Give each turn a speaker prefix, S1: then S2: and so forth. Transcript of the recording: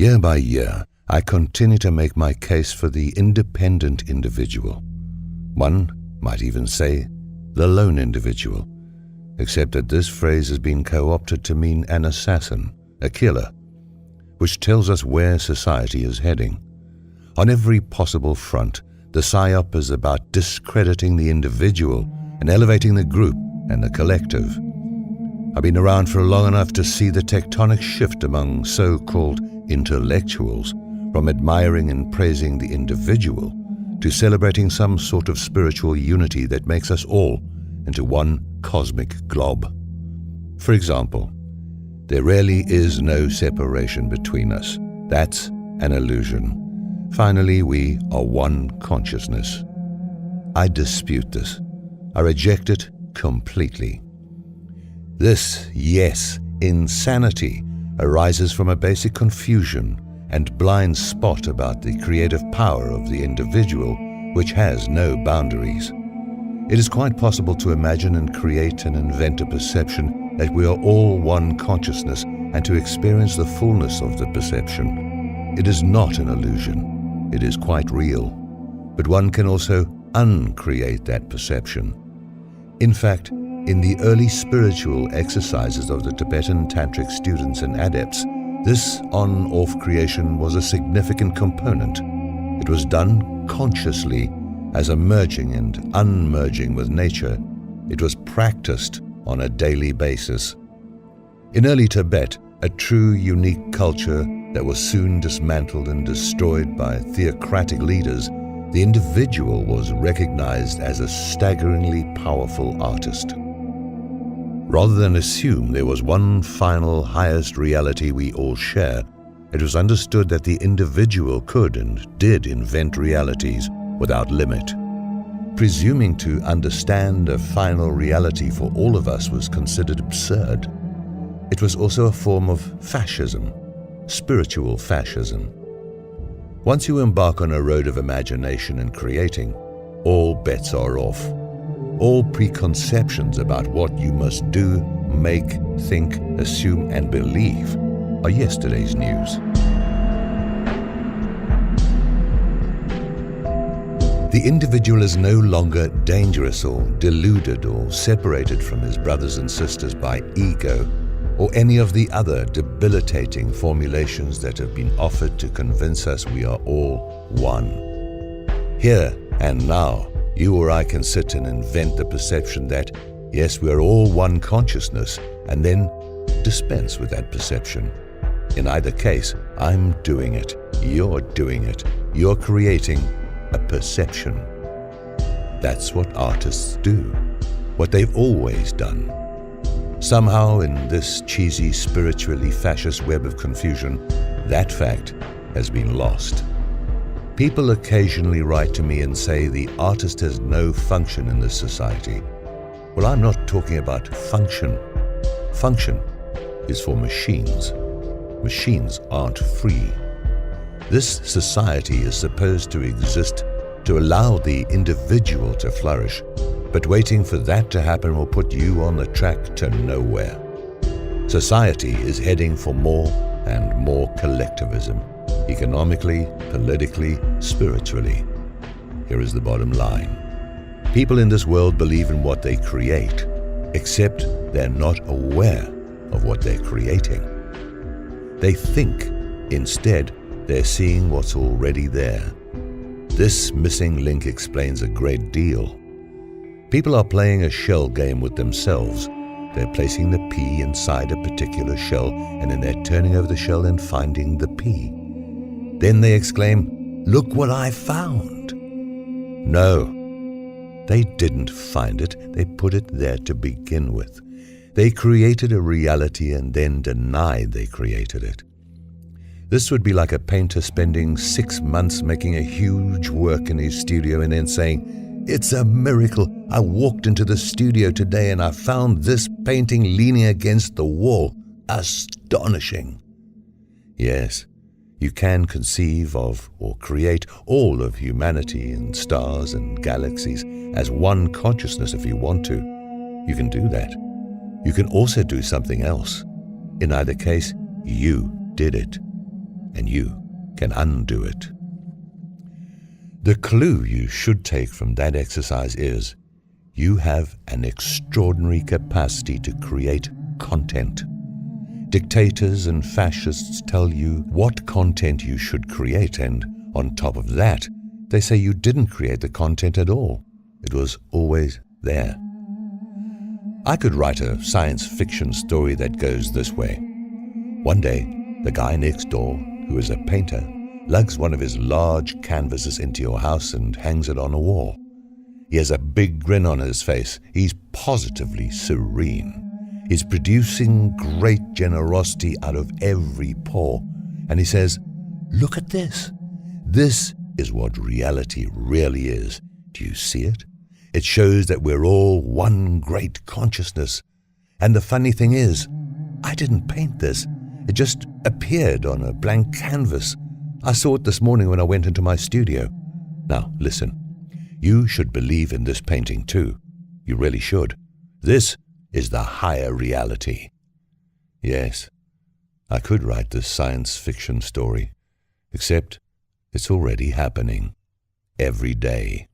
S1: Year by year, I continue to make my case for the independent individual. One might even say the lone individual, except that this phrase has been co-opted to mean an assassin, a killer, which tells us where society is heading. On every possible front, the PSYOP is about discrediting the individual and elevating the group and the collective. I've been around for long enough to see the tectonic shift among so-called intellectuals from admiring and praising the individual to celebrating some sort of spiritual unity that makes us all into one cosmic glob. For example, there really is no separation between us. That's an illusion. Finally, we are one consciousness. I dispute this. I reject it completely. This, yes, insanity arises from a basic confusion and blind spot about the creative power of the individual, which has no boundaries. It is quite possible to imagine and create and invent a perception that we are all one consciousness and to experience the fullness of the perception. It is not an illusion. It is quite real. But one can also uncreate that perception. In fact, in the early spiritual exercises of the Tibetan Tantric students and adepts, this on-off creation was a significant component. It was done consciously as a merging and unmerging with nature. It was practiced on a daily basis. In early Tibet, a true unique culture that was soon dismantled and destroyed by theocratic leaders, the individual was recognized as a staggeringly powerful artist. Rather than assume there was one final highest reality we all share, it was understood that the individual could and did invent realities without limit. Presuming to understand a final reality for all of us was considered absurd. It was also a form of fascism, spiritual fascism. Once you embark on a road of imagination and creating, all bets are off. All preconceptions about what you must do, make, think, assume, and believe are yesterday's news. The individual is no longer dangerous or deluded or separated from his brothers and sisters by ego or any of the other debilitating formulations that have been offered to convince us we are all one. Here and now, you or I can sit and invent the perception that, yes, we are all one consciousness, and then dispense with that perception. In either case, I'm doing it, you're doing it, you're creating a perception. That's what artists do, what they've always done. Somehow in this cheesy, spiritually fascist web of confusion, that fact has been lost. People occasionally write to me and say the artist has no function in this society. Well, I'm not talking about function. Function is for machines. Machines aren't free. This society is supposed to exist to allow the individual to flourish, but waiting for that to happen will put you on the track to nowhere. Society is heading for more and more collectivism, economically, politically, spiritually. Here is the bottom line. People in this world believe in what they create, except they're not aware of what they're creating. They think, instead, they're seeing what's already there. This missing link explains a great deal. People are playing a shell game with themselves. They're placing the pea inside a particular shell, and then they're turning over the shell and finding the pea. Then they exclaim, "Look what I found!" No, they didn't find it. They put it there to begin with. They created a reality and then denied they created it. This would be like a painter spending 6 months making a huge work in his studio and then saying, "It's a miracle. I walked into the studio today and I found this painting leaning against the wall. Astonishing." Yes, you can conceive of or create all of humanity and stars and galaxies as one consciousness if you want to. You can do that. You can also do something else. In either case, you did it. and you can undo it. The clue you should take from that exercise is you have an extraordinary capacity to create content. Dictators and fascists tell you what content you should create, and on top of that, they say you didn't create the content at all. It was always there. I could write a science fiction story that goes this way. One day, the guy next door, who is a painter, lugs one of his large canvases into your house and hangs it on a wall. He has a big grin on his face. He's positively serene. He's producing great generosity out of every pore. And he says, "Look at this. This is what reality really is. Do you see it? It shows that we're all one great consciousness. And the funny thing is, I didn't paint this. It just appeared on a blank canvas. I saw it this morning when I went into my studio." Now, listen. You should believe in this painting too. You really should. This is the higher reality. Yes, I could write this science fiction story, except it's already happening every day.